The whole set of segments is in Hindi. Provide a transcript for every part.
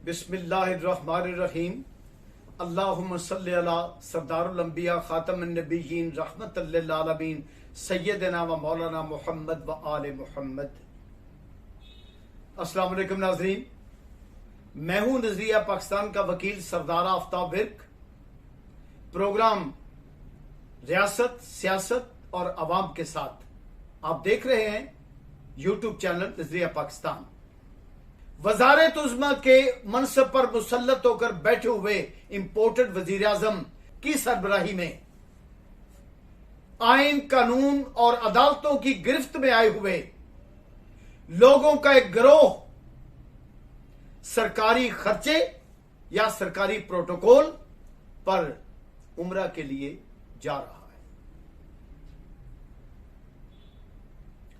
बिस्मिल्लाहिर्रहमानिर्रहीम। अल्लाहुम्मा सल्लि अला सरदारुल अंबिया खातमुन नबिय्यीन रहमतल लिल आलमीन सय्यदना व मौलाना मुहम्मद व आले मुहम्मद। अस्सलाम वालेकुम नाज़रीन, मैं हूं नजरिया पाकिस्तान का वकील सरदार आफ्ताब विर्क। प्रोग्राम रियासत, सियासत और अवाम के साथ आप देख रहे हैं यूट्यूब चैनल नजरिया पाकिस्तान। वजारत उज़्मा के मनसब पर मुसल्लत होकर बैठे हुए इंपोर्टेड वजीर आजम की सरबराही में आइन, कानून और अदालतों की गिरफ्त में आए हुए लोगों का एक गिरोह सरकारी खर्चे या सरकारी प्रोटोकॉल पर उम्रा के लिए जा रहा है।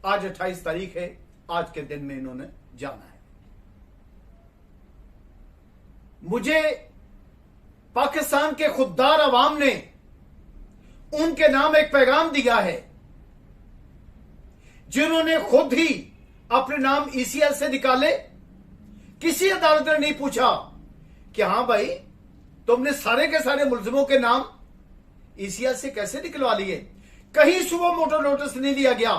आज 28 तारीख है। आज के दिन में इन्होंने जाना है। मुझे पाकिस्तान के खुददार अवाम ने उनके नाम एक पैगाम दिया है, जिन्होंने खुद ही अपने नाम ईसीएल से निकाले। किसी अदालत ने नहीं पूछा कि हां भाई, तुमने सारे के सारे मुलजिमों के नाम ईसीएल से कैसे निकलवा लिए। कहीं सुबह मोटर नोटिस नहीं लिया गया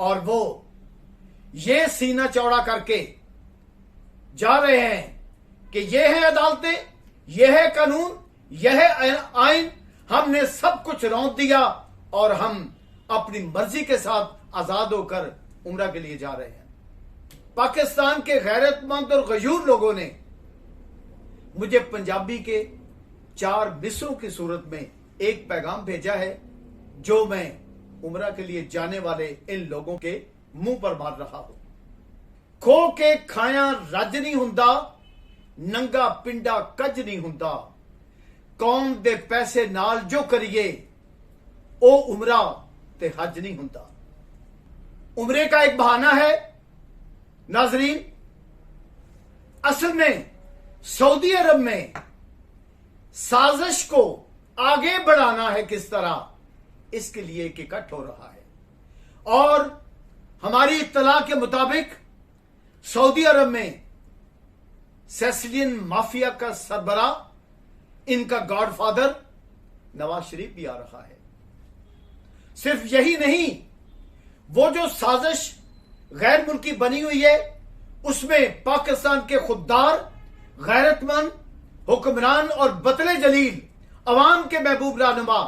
और वो ये सीना चौड़ा करके जा रहे हैं कि यह है अदालतें, यह है कानून, यह है आइन, हमने सब कुछ रौंद दिया और हम अपनी मर्जी के साथ आजाद होकर उम्रा के लिए जा रहे हैं। पाकिस्तान के गैरतमंद और गयूर लोगों ने मुझे पंजाबी के 4 मिसरों की सूरत में एक पैगाम भेजा है, जो मैं उम्रा के लिए जाने वाले इन लोगों के मुंह पर मार रहा हूं। खो के खाया रज नहीं हुंदा, नंगा पिंडा कज नहीं हुंदा, कौम दे पैसे नाल जो करिए ओ उमरा ते हज नहीं हुंदा। उमरे का एक बहाना है नाजरीन। असल में सऊदी अरब में साजिश को आगे बढ़ाना है किस तरह, इसके लिए एक इकट्ठ हो रहा है। और हमारी इत्तला के मुताबिक सऊदी अरब में सेसिलियन माफिया का सरबरा, इनका गॉडफादर नवाज शरीफ भी आ रहा है। सिर्फ यही नहीं, वो जो साजिश गैर मुल्की बनी हुई है, उसमें पाकिस्तान के खुददार, गैरतमंद हुक्मरान और बतले जलील अवाम के महबूब रहनुमा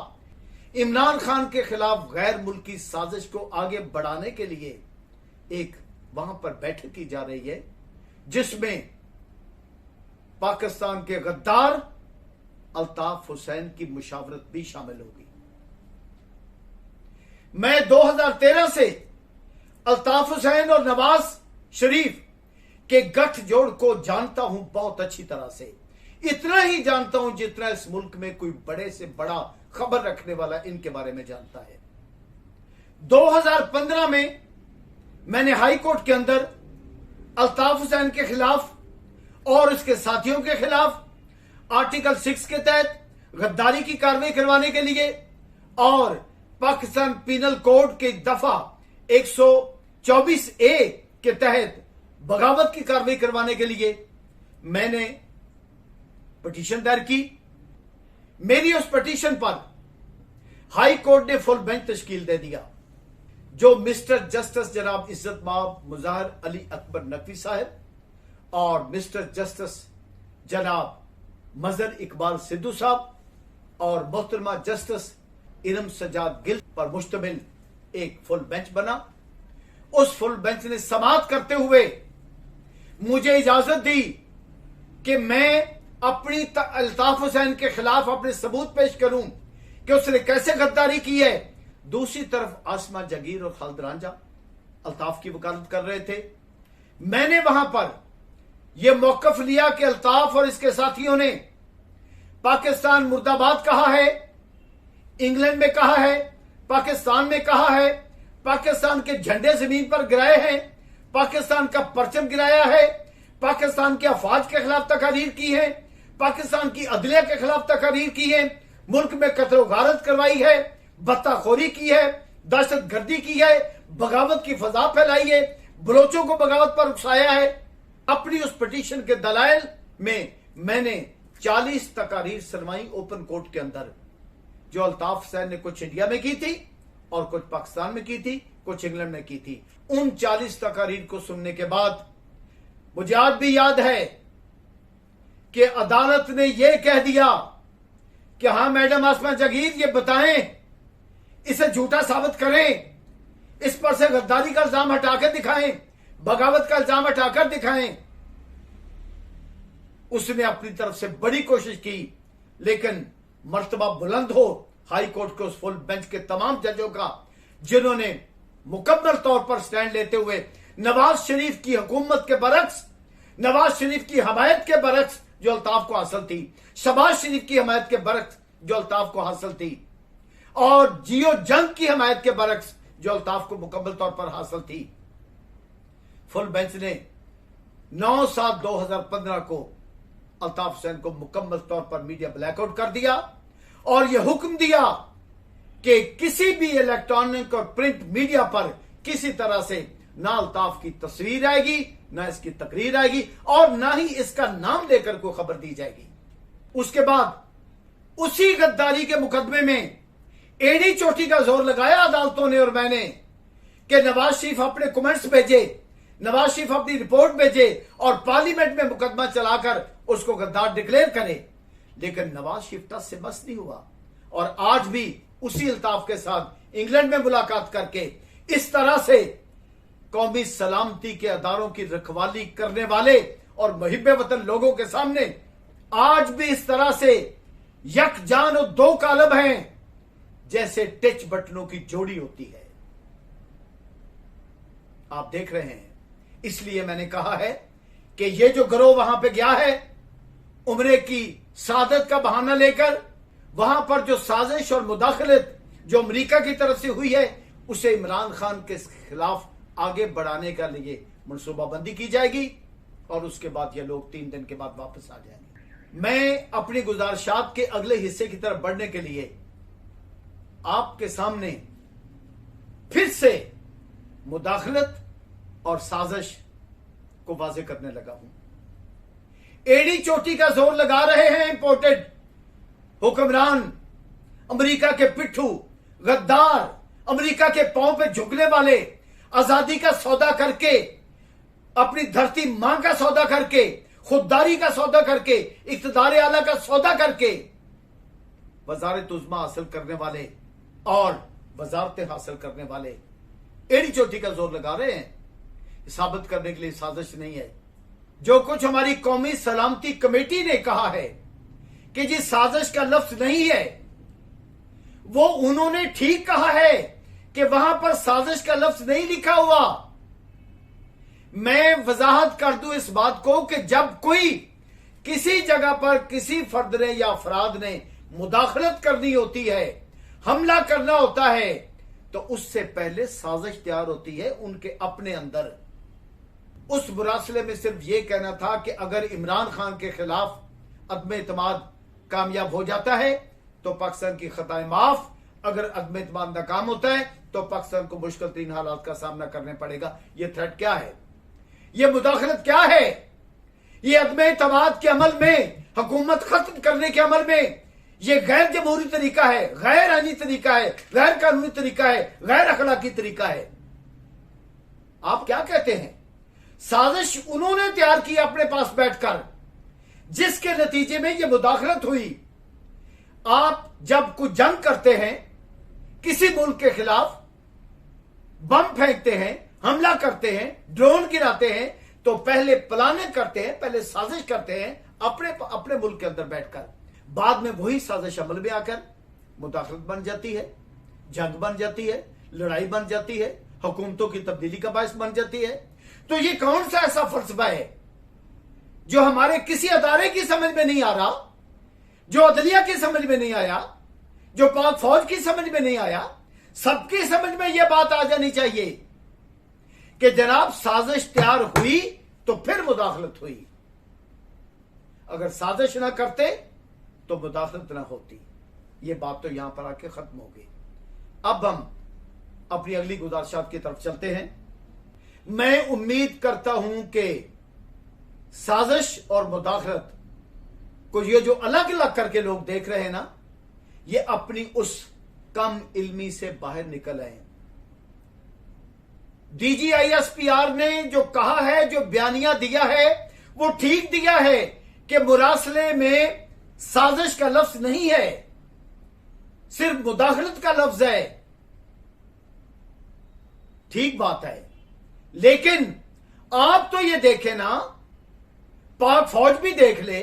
इमरान खान के खिलाफ गैर मुल्की साजिश को आगे बढ़ाने के लिए एक वहां पर बैठक की जा रही है, जिसमें पाकिस्तान के गद्दार अल्ताफ हुसैन की मुशावरत भी शामिल होगी। मैं 2013 से अल्ताफ हुसैन और नवाज शरीफ के गठजोड़ को जानता हूं बहुत अच्छी तरह से। इतना ही जानता हूं जितना इस मुल्क में कोई बड़े से बड़ा खबर रखने वाला इनके बारे में जानता है। 2015 में मैंने हाई कोर्ट के अंदर अल्ताफ हुसैन के खिलाफ और उसके साथियों के खिलाफ आर्टिकल 6 के तहत गद्दारी की कार्रवाई करवाने के लिए और पाकिस्तान पीनल कोड के दफा 124A के तहत बगावत की कार्रवाई करवाने के लिए मैंने पिटीशन दायर की। मेरी उस पिटीशन पर हाई कोर्ट ने फुल बेंच तश्कील दे दिया, जो मिस्टर जस्टिस जनाब इज्जत माब मुजाहिर अली अकबर नकवी साहब और मिस्टर जस्टिस जनाब मजहर इकबाल सिद्धू साहब और मोहतरमा जस्टिस इरम सजाद गिल पर मुश्तमिल एक फुल बेंच बना। उस फुल बेंच ने समाअत करते हुए मुझे इजाजत दी कि मैं अपनी अल्ताफ हुसैन के खिलाफ अपने सबूत पेश करूं कि उसने कैसे गद्दारी की है। दूसरी तरफ आसमा जगीर और खालिद रांझा अल्ताफ की वकालत कर रहे थे। मैंने वहां पर यह मौकफ लिया कि अल्ताफ और इसके साथियों ने पाकिस्तान मुर्दाबाद कहा है, इंग्लैंड में कहा है, पाकिस्तान में कहा है, पाकिस्तान के झंडे जमीन पर गिराए हैं, पाकिस्तान का परचम गिराया है, पाकिस्तान के अफवाज के खिलाफ तकरीर की है, पाकिस्तान की अदलिया के खिलाफ तकरीर की है, मुल्क में कत्ल गारत करवाई है, बत्ताखोरी की है, दहशत गर्दी की है, बगावत की फजा फैलाई है, बलोचों को बगावत पर उकसाया है। अपनी उस पिटीशन के दलाइल में मैंने 40 तकारीर सुनवाई ओपन कोर्ट के अंदर, जो अल्ताफ हुसैन ने कुछ इंडिया में की थी और कुछ पाकिस्तान में की थी, कुछ इंग्लैंड में की थी। उन 40 तकारीर को सुनने के बाद मुझे आज भी याद है कि अदालत ने यह कह दिया कि हां मैडम आसमा जगीर, ये बताएं, इसे झूठा साबित करें, इस पर से गद्दारी का इल्जाम हटाकर दिखाएं, बगावत का इल्जाम हटाकर दिखाएं। उसने अपनी तरफ से बड़ी कोशिश की, लेकिन मर्तबा बुलंद हो हाई कोर्ट के उस फुल बेंच के तमाम जजों का, जिन्होंने मुकम्मल तौर पर स्टैंड लेते हुए नवाज शरीफ की हुकूमत के बरक्स, नवाज शरीफ की हमायत के बरक्स जो अल्ताफ को हासिल थी, शहबाज शरीफ की हमायत के बरक्स जो अल्ताफ को हासिल थी, और जियो जंग की हमायत के बरक्स जो अल्ताफ को मुकम्मल तौर पर हासिल थी, फुल बेंच ने 9/7/2015 को अल्ताफ हुसैन को मुकम्मल तौर पर मीडिया ब्लैकआउट कर दिया और यह हुक्म दिया कि किसी भी इलेक्ट्रॉनिक और प्रिंट मीडिया पर किसी तरह से ना अल्ताफ की तस्वीर आएगी, ना इसकी तकरीर आएगी, और ना ही इसका नाम लेकर कोई खबर दी जाएगी। उसके बाद उसी गद्दारी के मुकदमे में एड़ी चोटी का जोर लगाया अदालतों ने और मैंने कि नवाज शरीफ अपने कमेंट्स भेजे, नवाज शरीफ अपनी रिपोर्ट भेजे और पार्लियामेंट में मुकदमा चलाकर उसको गद्दार डिक्लेयर करे। लेकिन नवाज शरीफ टस से बस नहीं हुआ और आज भी उसी अल्ताफ के साथ इंग्लैंड में मुलाकात करके इस तरह से कौमी सलामती के अदारों की रखवाली करने वाले और मुहिब्बे वतन लोगों के सामने आज भी इस तरह से यकजान और दो कालब हैं जैसे टच बटनों की जोड़ी होती है। आप देख रहे हैं, इसलिए मैंने कहा है कि ये जो गिरोह वहां पे गया है उम्रे की सादत का बहाना लेकर, वहां पर जो साजिश और मुदाखलत जो अमेरिका की तरफ से हुई है उसे इमरान खान के खिलाफ आगे बढ़ाने के लिए मनसूबाबंदी की जाएगी और उसके बाद ये लोग 3 दिन के बाद वापस आ जाएंगे। मैं अपनी गुजारिशात के अगले हिस्से की तरफ बढ़ने के लिए आपके सामने फिर से मुदाखलत और साजिश को वाज़ेह करने लगा हूं। एड़ी चोटी का जोर लगा रहे हैं इंपोर्टेड हुक्मरान, अमेरिका के पिट्ठू, गद्दार, अमेरिका के पांव पे झुकने वाले, आजादी का सौदा करके, अपनी धरती मां का सौदा करके, खुददारी का सौदा करके, इक्तदार आला का सौदा करके वजारत उज़्मा हासिल करने वाले और वजारतें हासिल करने वाले एड़ी चोटी का जोर लगा रहे हैं। साबित करने के लिए साजिश नहीं है। जो कुछ हमारी कौमी सलामती कमेटी ने कहा है कि जी साजिश का लफ्ज नहीं है, वो उन्होंने ठीक कहा है कि वहां पर साजिश का लफ्ज नहीं लिखा हुआ। मैं वजाहत कर दूं इस बात को कि जब कोई किसी जगह पर किसी फर्द ने या अफराद ने मुदाखलत करनी होती है, हमला करना होता है, तो उससे पहले साजिश तैयार होती है उनके अपने अंदर। उस मुरासले में सिर्फ ये कहना था कि अगर इमरान खान के खिलाफ अदम एतमाद कामयाब हो जाता है तो पाकिस्तान की खताएं माफ, अगर अदम एतमाद नाकाम होता है तो पाकिस्तान को मुश्किल तीन हालात का सामना करने पड़ेगा। ये थ्रेट क्या है, ये मुदाखलत क्या है, ये अदम एतमाद के अमल में, हुकूमत खत्म करने के अमल में ये गैर जमहूरी तरीका है, गैर आईनी तरीका है, गैर कानूनी तरीका है, गैर अखलाकी तरीका है। आप क्या कहते हैं? साजिश उन्होंने तैयार की अपने पास बैठकर, जिसके नतीजे में यह मुदाखलत हुई। आप जब कुछ जंग करते हैं, किसी मुल्क के खिलाफ बम फेंकते हैं, हमला करते हैं, ड्रोन गिराते हैं, तो पहले प्लानिंग करते हैं, पहले साजिश करते हैं अपने मुल्क के अंदर बैठकर। बाद में वही साजिश अमल में आकर मुदाखलत बन जाती है, जंग बन जाती है, लड़ाई बन जाती है, हुकूमतों की तब्दीली का बायस बन जाती है। तो ये कौन सा ऐसा फलसफा है जो हमारे किसी अदारे की समझ में नहीं आ रहा, जो अदलिया की समझ में नहीं आया, जो पाक फौज की समझ में नहीं आया? सबकी समझ में यह बात आ जानी चाहिए कि जनाब साजिश तैयार हुई तो फिर मुदाखलत हुई। अगर साजिश ना करते तो मुदाखलत ना होती। यह बात तो यहां पर आके खत्म हो गई। अब हम अपनी अगली गुजारिशात की तरफ चलते हैं। मैं उम्मीद करता हूं कि साजिश और मुदाखलत को ये जो अलग अलग करके लोग देख रहे हैं ना, ये अपनी उस कम इल्मी से बाहर निकल आए। DGISPR ने जो कहा है, जो बयानिया दिया है, वो ठीक दिया है कि मुरासले में साजिश का लफ्ज नहीं है, सिर्फ मुदाखलत का लफ्ज है। ठीक बात है, लेकिन आप तो ये देखें ना, पाक फौज भी देख ले,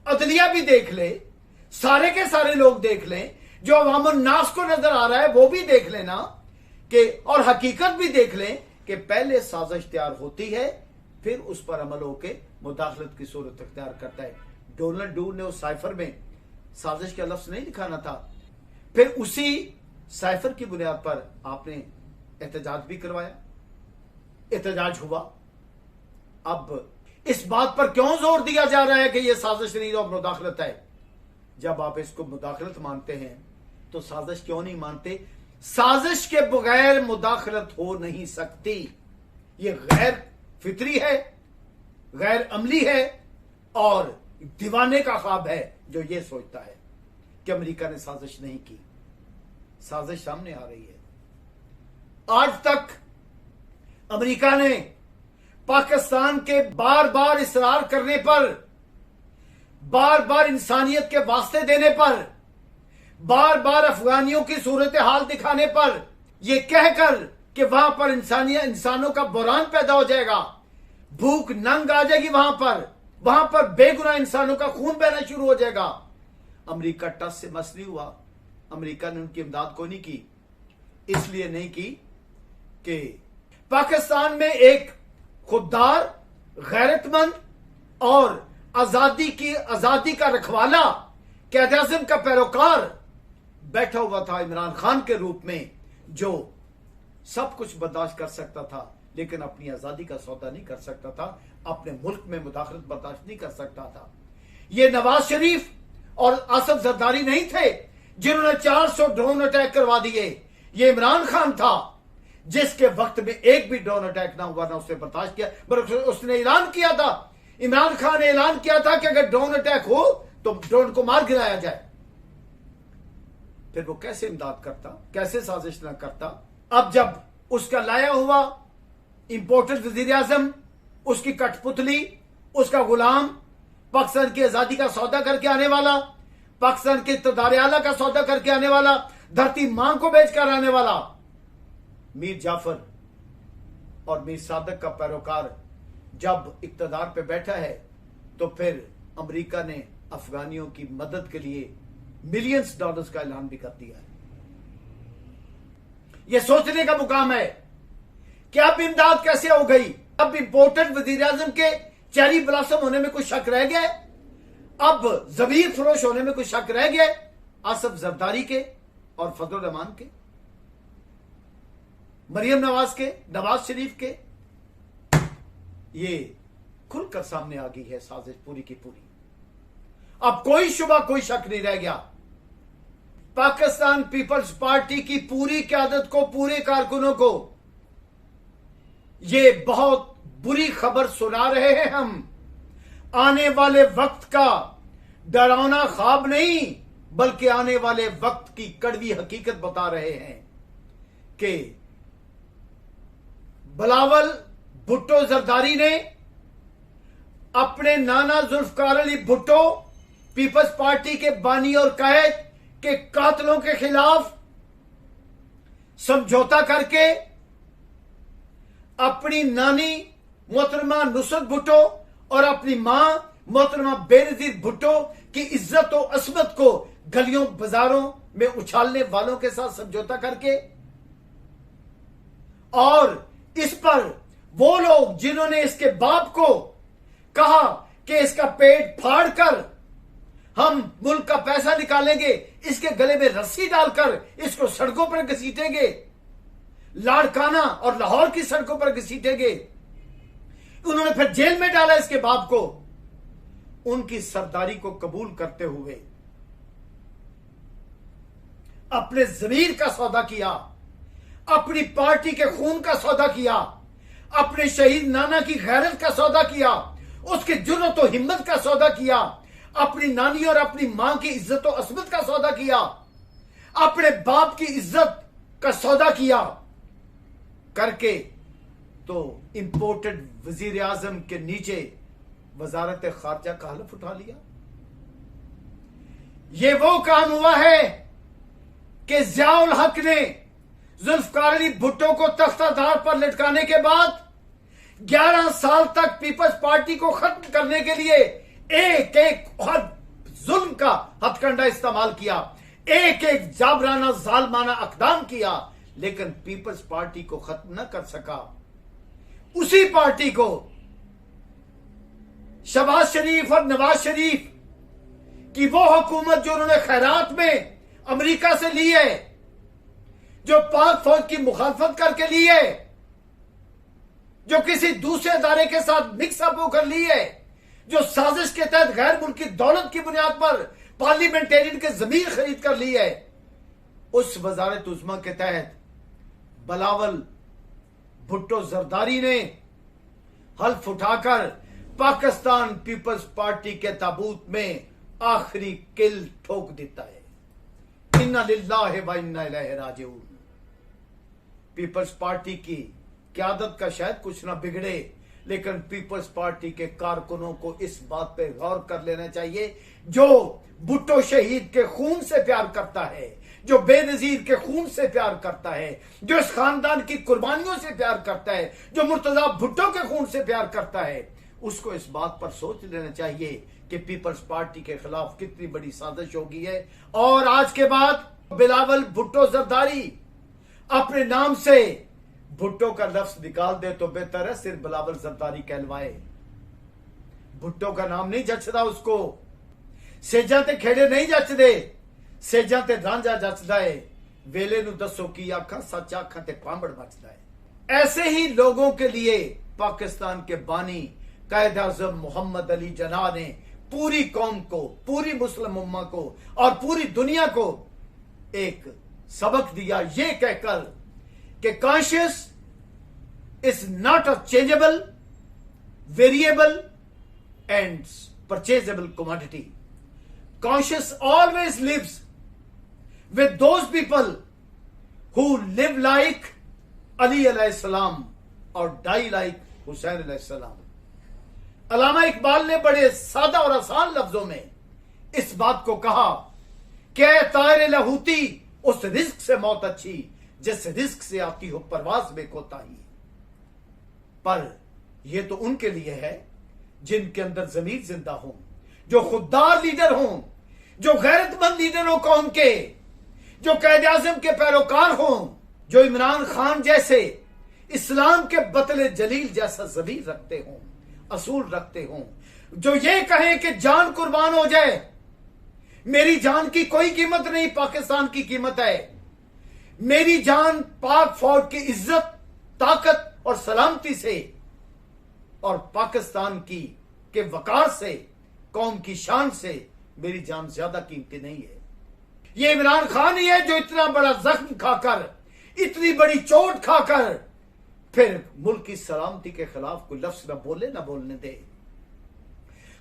अदलिया भी देख ले, सारे के सारे लोग देख लें, जो अवामुन नास को नजर आ रहा है वो भी देख लेना कि, और हकीकत भी देख लें कि पहले साजिश तैयार होती है, फिर उस पर अमल होके मुदाखलत की सूरत अख्तियार करता है। डोनाल्ड डू ने उस साइफर में साजिश का लफ्ज नहीं लिखाना था, फिर उसी साइफर की बुनियाद पर आपने एहतजाज भी करवाया, एहतजाज हुआ। अब इस बात पर क्यों जोर दिया जा रहा है कि यह साजिश नहीं और मुदाखलत है? जब आप इसको मुदाखलत मानते हैं तो साजिश क्यों नहीं मानते? साजिश के बगैर मुदाखलत हो नहीं सकती। यह गैर फितरी है, गैर अमली है और दीवाने का ख्वाब है जो यह सोचता है कि अमेरिका ने साजिश नहीं की। साजिश सामने आ रही है। आज तक अमेरिका ने पाकिस्तान के बार बार इसरार करने पर, बार बार इंसानियत के वास्ते देने पर, बार बार अफगानियों की सूरत हाल दिखाने पर, यह कहकर कि वहां पर इंसानों का बुरान पैदा हो जाएगा, भूख नंग आ जाएगी, वहां पर बेगुनाह इंसानों का खून बहना शुरू हो जाएगा। अमेरिका टस से मस नहीं हुआ। अमेरिका ने उनकी इमदाद को नहीं की। इसलिए नहीं की कि पाकिस्तान में एक खुददार, गैरतमंद और आजादी का रखवाला, क़ायद-ए-आज़म का पैरोकार बैठा हुआ था इमरान खान के रूप में, जो सब कुछ बर्दाश्त कर सकता था लेकिन अपनी आजादी का सौदा नहीं कर सकता था, अपने मुल्क में मुदाखलत बर्दाश्त नहीं कर सकता था। ये नवाज शरीफ और आसिफ जरदारी नहीं थे जिन्होंने 400 ड्रोन अटैक करवा दिए। ये इमरान खान था जिसके वक्त में एक भी ड्रोन अटैक ना हुआ, ना उसने बर्दाश्त किया, बल्कि उसने ऐलान किया था, इमरान खान ने ऐलान किया था कि अगर ड्रोन अटैक हो तो ड्रोन को मार गिराया जाए। फिर वो कैसे इमदाद करता, कैसे साजिश ना करता? अब जब उसका लाया हुआ इंपोर्टेड वजीर आजम, उसकी कठपुतली, उसका गुलाम, पाकिस्तान की आजादी का सौदा करके आने वाला, पाकिस्तान के इक़्तिदार आला का सौदा करके आने वाला, धरती मां को बेचकर आने वाला मीर जाफर और मीर सादक का पैरोकार जब इक़्तिदार पे बैठा है तो फिर अमेरिका ने अफगानियों की मदद के लिए मिलियंस डॉलर्स का ऐलान भी कर दिया है। यह सोचने का मुकाम है कि अब इमदाद कैसे हो गई। अब इंपोर्टेड वजीर आजम के चेरी ब्लॉसम होने में कुछ शक रह गया? अब जमीर फरोश होने में कुछ शक रह गया? आसिफ जरदारी के और फजल रहमान के, मरियम नवाज के, नवाज शरीफ के, ये खुलकर सामने आ गई है साजिश पूरी की पूरी। अब कोई शुबा, कोई शक नहीं रह गया। पाकिस्तान पीपल्स पार्टी की पूरी क़यादत को, पूरे कारकुनों को ये बहुत बुरी खबर सुना रहे हैं हम। आने वाले वक्त का डरावना ख्वाब नहीं, बल्कि आने वाले वक्त की कड़वी हकीकत बता रहे हैं कि बिलावल भुट्टो जरदारी ने अपने नाना जुल्फकार अली भुट्टो, पीपल्स पार्टी के बानी और कायद के कातलों के खिलाफ समझौता करके अपनी नानी मोहतरमा नुसरत भुट्टो और अपनी मां मोहतरमा बेनजीर भुट्टो की इज्जत और असमत को गलियों बाजारों में उछालने वालों के साथ समझौता करके, और इस पर वो लोग जिन्होंने इसके बाप को कहा कि इसका पेट फाड़कर हम मुल्क का पैसा निकालेंगे, इसके गले में रस्सी डालकर इसको सड़कों पर घसीटेंगे, लाड़काना और लाहौर की सड़कों पर घसीटेंगे, उन्होंने फिर जेल में डाला इसके बाप को। उनकी सरदारी को कबूल करते हुए अपने जमीर का सौदा किया, अपनी पार्टी के खून का सौदा किया, अपने शहीद नाना की गैरत का सौदा किया, उसकी जुर्रत और हिम्मत का सौदा किया, अपनी नानी और अपनी मां की इज्जत और असमत का सौदा किया, अपने बाप की इज्जत का सौदा किया करके तो इंपोर्टेड वजीर आजम के नीचे वजारत खारजा का हलफ उठा लिया। ये वो काम हुआ है कि ज़ियाउल हक ने जुल्फकार अली भुट्टो को तख्ताधार पर लटकाने के बाद 11 साल तक पीपल्स पार्टी को खत्म करने के लिए एक एक जुल्म का हथकंडा इस्तेमाल किया, एक एक जाबराना जालमाना अकदाम किया, लेकिन पीपल्स पार्टी को खत्म न कर सका। उसी पार्टी को शहबाज शरीफ और नवाज शरीफ की वो हुकूमत जो उन्होंने खैरात में अमेरिका से ली है, जो पाक फौज की मुखालफत करके ली है, जो किसी दूसरे अदारे के साथ मिक्सअप होकर ली है, जो साजिश के तहत गैर मुल्की दौलत की बुनियाद पर पार्लियामेंटेरियन के जमीन खरीद कर ली है, उस वजारत उज़्मा के तहत बिलावल भुट्टो जरदारी ने हल्फ उठाकर पाकिस्तान पीपल्स पार्टी के ताबूत में आखिरी किल ठोक देता है। इन्ना लिल्लाहि व इन्ना इलैहि राजिऊन। पीपल्स पार्टी की क़यादत का शायद कुछ ना बिगड़े, लेकिन पीपल्स पार्टी के कारकुनों को इस बात पे गौर कर लेना चाहिए, जो भुट्टो शहीद के खून से प्यार करता है, जो बेनजीर के खून से प्यार करता है, जो इस खानदान की कुर्बानियों से प्यार करता है, जो मुर्तजा भुट्टो के खून से प्यार करता है, उसको इस बात पर सोच लेना चाहिए कि पीपल्स पार्टी के खिलाफ कितनी बड़ी साजिश होगी है। और आज के बाद बिलावल भुट्टो जरदारी अपने नाम से भुट्टो का लफ्ज निकाल दे तो बेहतर है, सिर्फ बिलावल जरदारी कहलवाए। भुट्टो का नाम नहीं जचदा उसको, सेजा ते खेड़े नहीं जचदे, सेजा ते रांझा जचदा है, वेले नु दसो की आखा सच आखा ते पांबड़ बचदा है। ऐसे ही लोगों के लिए पाकिस्तान के बानी कायद आज़म मोहम्मद अली जिन्ना ने पूरी कौम को, पूरी मुस्लिम उम्मा को और पूरी दुनिया को एक सबक दिया, ये कहकर कि conscious is not a changeable, variable and purchasable commodity. Conscious always lives with those people who live like Ali अलैहिस्सलाम और डाई लाइक हुसैन अलैहिस्सलाम। अल्लामा इकबाल ने बड़े सादा और आसान लफ्जों में इस बात को कहा कि तारे लहूती उस रिस्क से मौत अच्छी जिस रिस्क से आती हो परवाज में कोताही। पर यह तो उनके लिए है जिनके अंदर जमीर जिंदा हो, जो खुददार लीडर हों, जो गैरतमंद लीडर हो कौम के, जो कायद आज़म के पैरोकार हों, जो इमरान खान जैसे इस्लाम के बतले जलील जैसा ज़मीर रखते हों, असूल रखते हों, जो ये कहें कि जान कुर्बान हो जाए, मेरी जान की कोई कीमत नहीं, पाकिस्तान की कीमत है, मेरी जान पाक फौज की इज्जत, ताकत और सलामती से और पाकिस्तान की के वकार से, कौम की शान से मेरी जान ज्यादा कीमती नहीं है। ये इमरान खान ही है जो इतना बड़ा जख्म खाकर, इतनी बड़ी चोट खाकर फिर मुल्क की सलामती के खिलाफ कोई लफ्ज न बोले, न बोलने दे।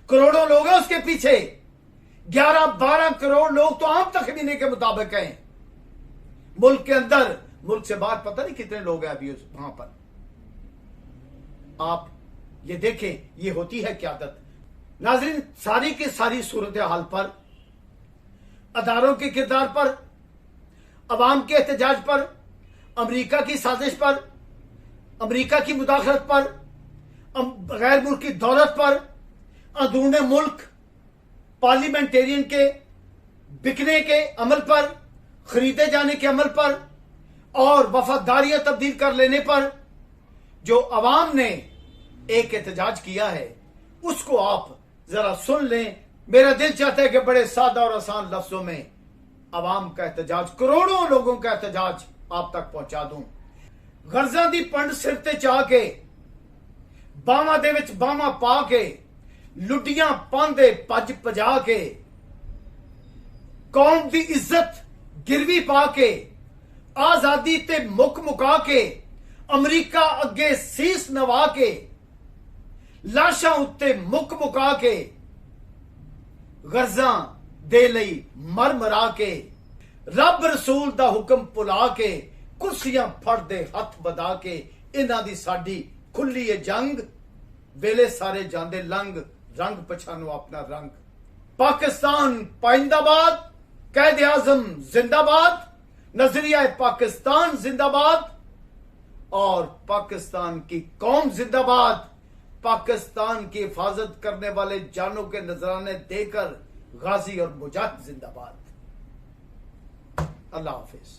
करोड़ों लोग हैं उसके पीछे, 11-12 करोड़ लोग तो आम तखमीने के मुताबिक हैं मुल्क के अंदर। मुल्क से बाहर पता नहीं कितने लोग हैं अभी वहां पर। आप ये देखें, ये होती है क़यादत। नाज़रीन, सारी की सारी सूरत हाल पर, अदारों के किरदार पर, अवाम के एहतजाज पर, अमेरिका की साजिश पर, अमेरिका की मुदाखलत पर, गैर मुल्की दौलत पर, अंदरूने मुल्क पार्लियामेंटेरियन के बिकने के अमल पर, खरीदे जाने के अमल पर और वफादारियां तब्दील कर लेने पर जो अवाम ने एक एहतजाज किया है, उसको आप जरा सुन लें। मेरा दिल चाहता है कि बड़े सादा और आसान लफ्जों में अवाम का एहतजाज, करोड़ों लोगों का एहतजाज आप तक पहुंचा दूं। गर्जा दी पंड सिर ते चा के, बावां दे विच बावां पा के, लुटियां पांदे पज पजा के, कौम दी इज्जत गिरवी पा के, आजादी ते मुक मुका के, अमरीका अगे सीस नवा के, ਲਾਸ਼ਾਂ ਉੱਤੇ ਮੁੱਕ ਮੁਕਾ ਕੇ ਗਰਜ਼ਾਂ ਦੇ ਲਈ ਮਰ ਮਰਾ ਕੇ ਰੱਬ ਰਸੂਲ ਦਾ ਹੁਕਮ ਭੁਲਾ ਕੇ ਕੁਰਸੀਆਂ ਫੜਦੇ ਹੱਥ ਵਧਾ ਕੇ ਇਹਨਾਂ ਦੀ ਸਾਡੀ ਖੁੱਲੀ ਏ ਜੰਗ ਵੇਲੇ ਸਾਰੇ ਜਾਂਦੇ ਲੰਘ रंग पछानो अपना रंग। पाकिस्तान पाइंदाबाद, कैद आजम जिंदाबाद, नजरिया पाकिस्तान जिंदाबाद और पाकिस्तान की कौम जिंदाबाद। पाकिस्तान की हिफाजत करने वाले जानों के नजराने देकर गाजी और मुजाहिद जिंदाबाद। अल्लाह हाफिज।